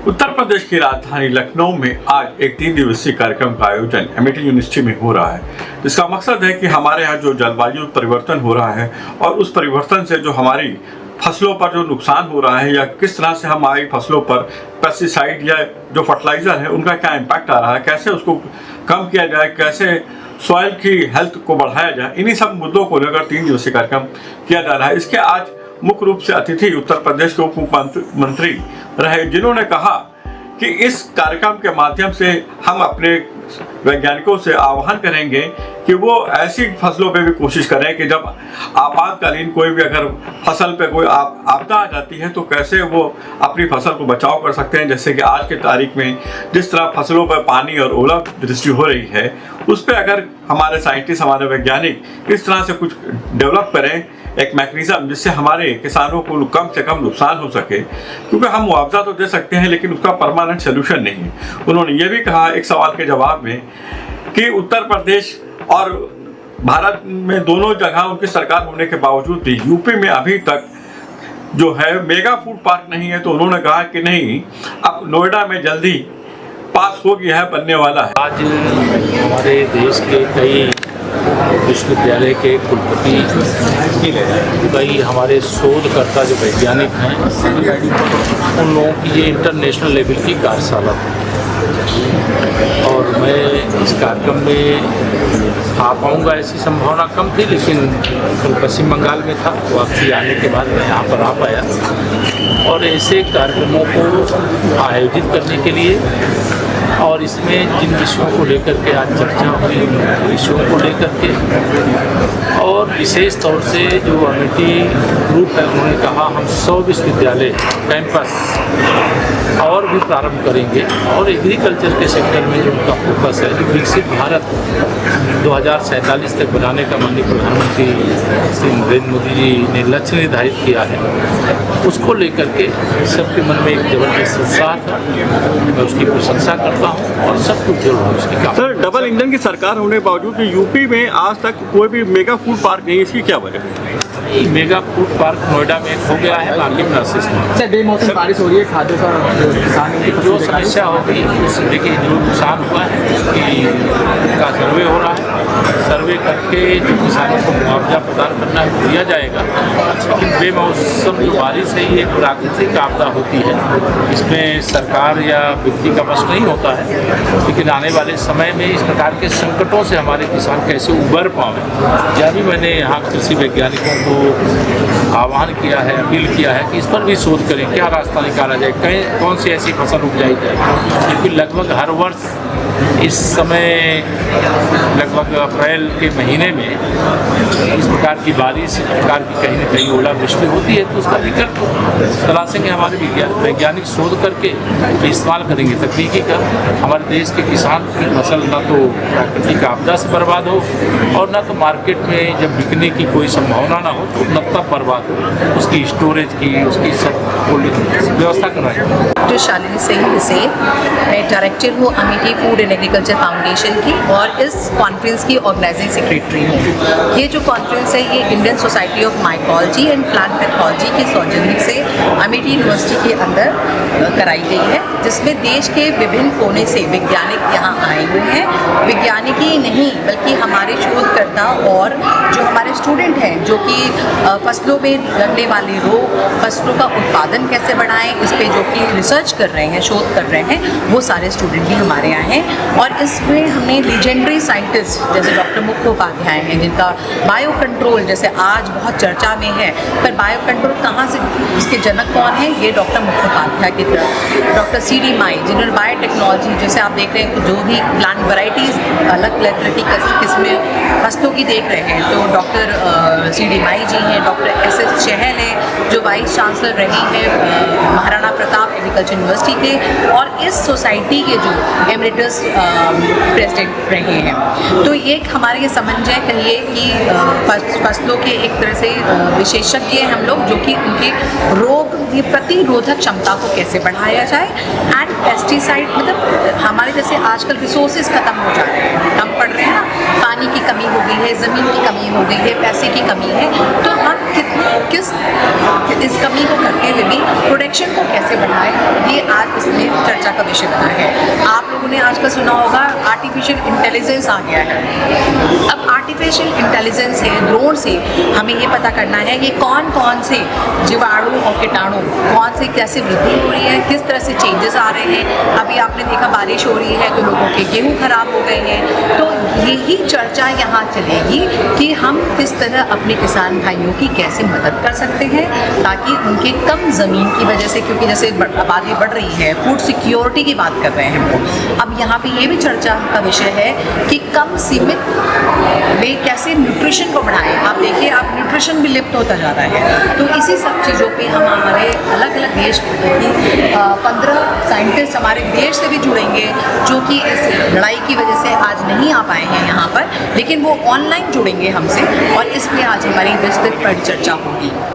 उत्तर प्रदेश की राजधानी लखनऊ में आज एक 3 दिवसीय कार्यक्रम का आयोजन अमेठी यूनिवर्सिटी में हो रहा है। इसका मकसद है कि हमारे यहाँ जो जलवायु परिवर्तन हो रहा है और उस परिवर्तन से जो हमारी फसलों पर जो नुकसान हो रहा है या किस तरह से हमारी फसलों पर पेस्टिसाइड या जो फर्टिलाइजर है उनका क्या इम्पैक्ट आ रहा है, कैसे उसको कम किया जाए, कैसे सॉइल की हेल्थ को बढ़ाया जाए, इन्हीं सब मुद्दों को लेकर 3 दिवसीय कार्यक्रम किया जा रहा है। इसके आज मुख्य रूप से अतिथि उत्तर प्रदेश के उप मुख्यमंत्री रहे, जिन्होंने कहा कि इस कार्यक्रम के माध्यम से हम अपने वैज्ञानिकों से आह्वान करेंगे कि वो ऐसी फसलों पे भी कोशिश करें कि जब आपातकालीन कोई भी अगर फसल पे कोई आपदा आ जाती है तो कैसे वो अपनी फसल को बचाव कर सकते हैं। जैसे कि आज के तारीख में जिस तरह फसलों पर पानी और ओलावृष्टि हो रही है, उस पर अगर हमारे साइंटिस्ट, हमारे वैज्ञानिक इस तरह से कुछ डेवलप करें एक मैकेनिज्म जिससे हमारे किसानों को कम से कम नुकसान हो सके, क्योंकि हम मुआवजा तो दे सकते हैं लेकिन उसका परमानेंट सोल्यूशन नहीं है। उन्होंने ये भी कहा एक सवाल के जवाब में कि उत्तर प्रदेश और भारत में दोनों जगह उनकी सरकार होने के बावजूद भी यूपी में अभी तक जो है मेगा फूड पार्क नहीं है। तो उन्होंने कहा कि नहीं, अब नोएडा में जल्दी पास हो गया है, बनने वाला है। आज हमारे देश के कई विश्वविद्यालय के कुलपति, कई हमारे शोधकर्ता जो वैज्ञानिक हैं, उन लोगों की ये इंटरनेशनल लेवल की कार्यशाला थी और मैं इस कार्यक्रम में आ पाऊँगा ऐसी संभावना कम थी, लेकिन कल पश्चिम बंगाल में था, वापसी आने के बाद मैं यहाँ पर आ पाया। और ऐसे कार्यक्रमों को आयोजित करने के लिए और इसमें जिन विषयों को लेकर के आज चर्चा हुई, विषयों को लेकर के, और विशेष तौर से जो अमेठी ग्रुप है, उन्होंने कहा हम 100 विश्वविद्यालय कैंपस और भी प्रारंभ करेंगे और एग्रीकल्चर के सेक्टर में जो उनका फोकस है, जो विकसित भारत 2047 तक बनाने का माननीय प्रधानमंत्री श्री नरेंद्र मोदी जी ने लक्ष्य निर्धारित किया है, उसको लेकर के सबके मन में एक जबरदस्त उत्साह था। मैं उसकी प्रशंसा करता हूँ और सब कुछ जरूर है उसकी काम। सर, डबल इंजन की सरकार होने के बावजूद यूपी में आज तक कोई भी मेगा फूड पार्क नहीं, इसकी क्या वजह है? मेगा फूड पार्क नोएडा में हो गया है, बाकी प्रोसेस में बेमौसम बारिश हो रही है, खाद्य का किसान जो समस्या होगी उस देखिए जो नुकसान हुआ है उसका सर्वे हो रहा है। सर्वे करके जो किसानों को मुआवजा प्रदान करना है दिया जाएगा। लेकिन बेमौसम जो बारिश है ये प्राकृतिक आपदा होती है, इसमें सरकार या व्यक्ति का बस नहीं होता है। लेकिन आने वाले समय में इस प्रकार के संकटों से हमारे किसान कैसे उबर पाएँ, यह भी मैंने यहाँ कृषि वैज्ञानिकों को आह्वान किया है, अपील किया है कि इस पर भी शोध करें, क्या रास्ता निकाला जाए, कहीं कौन सी ऐसी फसल उपजाई जाए। क्योंकि लगभग हर वर्ष इस समय लगभग अप्रैल के महीने में इस प्रकार की बारिश, इस प्रकार की कहीं न कहीं ओलावृष्टि होती है, तो उसका विकल्प तलाशेंगे। हमारे वैज्ञानिक शोध करके इस्तेमाल करेंगे तकनीकी का। हमारे देश के किसान की फसल न तो प्राकृतिक आपदा से बर्बाद हो और न तो मार्केट में जब बिकने की कोई संभावना ना हो तो न तब बर्बाद हो, उसकी स्टोरेज की, उसकी सब व्यवस्था कराएंगे। जो शालिनी सिंह से मैं डायरेक्टर हूँ Amethi food and agriculture foundation की और इस कॉन्फ्रेंस की ऑर्गेनाइजिंग सेक्रेटरी हूँ। ये जो कॉन्फ्रेंस है ये Indian society of mycology and plant pathology के सौजन्य से अमेठी यूनिवर्सिटी के अंदर कराई गई है, जिसमें देश के विभिन्न कोने से वैज्ञानिक यहाँ आए हुए हैं। वैज्ञानिक ही नहीं बल्कि हमारे शोधकर्ता और जो हमारे स्टूडेंट हैं जो कि फसलों में लगने वाले रोग, फसलों का उत्पादन कैसे बढ़ाएं, इस पे जो कि रिसर्च कर रहे हैं, शोध कर रहे हैं, वो सारे स्टूडेंट भी हमारे यहाँ हैं। और इसमें हमने लीजेंडरी साइंटिस्ट जैसे डॉक्टर मुखोपाध्याय हैं, जिनका बायो कंट्रोल जैसे आज बहुत चर्चा में है, पर बायो कंट्रोल कहाँ से, इसके जनक कौन है, ये डॉक्टर मुखोपाध्याय की तरफ। डॉक्टर CD माई जिन्होंने बायोटेक्नोलॉजी, जैसे आप देख रहे हैं जो भी प्लांट वैराइटीज़ अलग तरह की किस्में फसलों की देख रहे हैं, तो डॉक्टर CD माई जी हैं। डॉक्टर SS चहल हैं जो वाइस चांसलर रही हैं महाराणा प्रताप एग्रीकल्चर यूनिवर्सिटी के और इस सोसाइटी के जो एमरिटस प्रेसिडेंट रहे हैं। तो एक हमारे ये समझ कहिए कि फसलों के एक तरह से विशेषज्ञ हैं हम लोग, जो कि उनके रोग की प्रतिरोधक क्षमता को कैसे बढ़ाया जाए एंड पेस्टिसाइड, मतलब हमारे जैसे आजकल रिसोर्सेज खत्म हो जा रहे हैं, हम पढ़ रहे हैं ना, पानी की कमी हो गई है, ज़मीन की कमी हो गई है, पैसे की कमी है, तो हम किस कमी को करते हुए भी प्रोडक्शन को कैसे बढ़ाएं, ये आज इसमें का विषय बना है। आप लोगों ने आजकल सुना होगा आर्टिफिशियल इंटेलिजेंस आ गया है। अब आर्टिफिशियल इंटेलिजेंस से, ड्रोन से हमें ये पता करना है कि कौन कौन से जीवाणु और कीटाणु कौन से कैसे वृद्धि हो रही है, किस तरह से चेंजेस आ रहे हैं। अभी आपने देखा बारिश हो रही है तो लोगों के गेहूँ खराब हो गए हैं। तो यही चर्चा यहाँ चलेगी कि हम किस तरह अपने किसान भाइयों की कैसे मदद कर सकते हैं ताकि उनके कम ज़मीन की वजह से, क्योंकि जैसे आबादी बढ़ रही है, फूड सिक्योरिटी की बात कर रहे हैं हम लोग। अब यहाँ पे ये भी चर्चा का विषय है कि कम सीमित में कैसे न्यूट्रिशन को बढ़ाएं। आप देखिए, आप न्यूट्रिशन भी लिप्त होता जा रहा है। तो इसी सब चीज़ों पे हम हमारे अलग अलग देश की 15 साइंटिस्ट हमारे देश से भी जुड़ेंगे जो कि इस लड़ाई की वजह से आज नहीं आ पाए हैं यहाँ पर, लेकिन वो ऑनलाइन जुड़ेंगे हमसे और इस पे आज हमारी विस्तृत परिचर्चा होगी।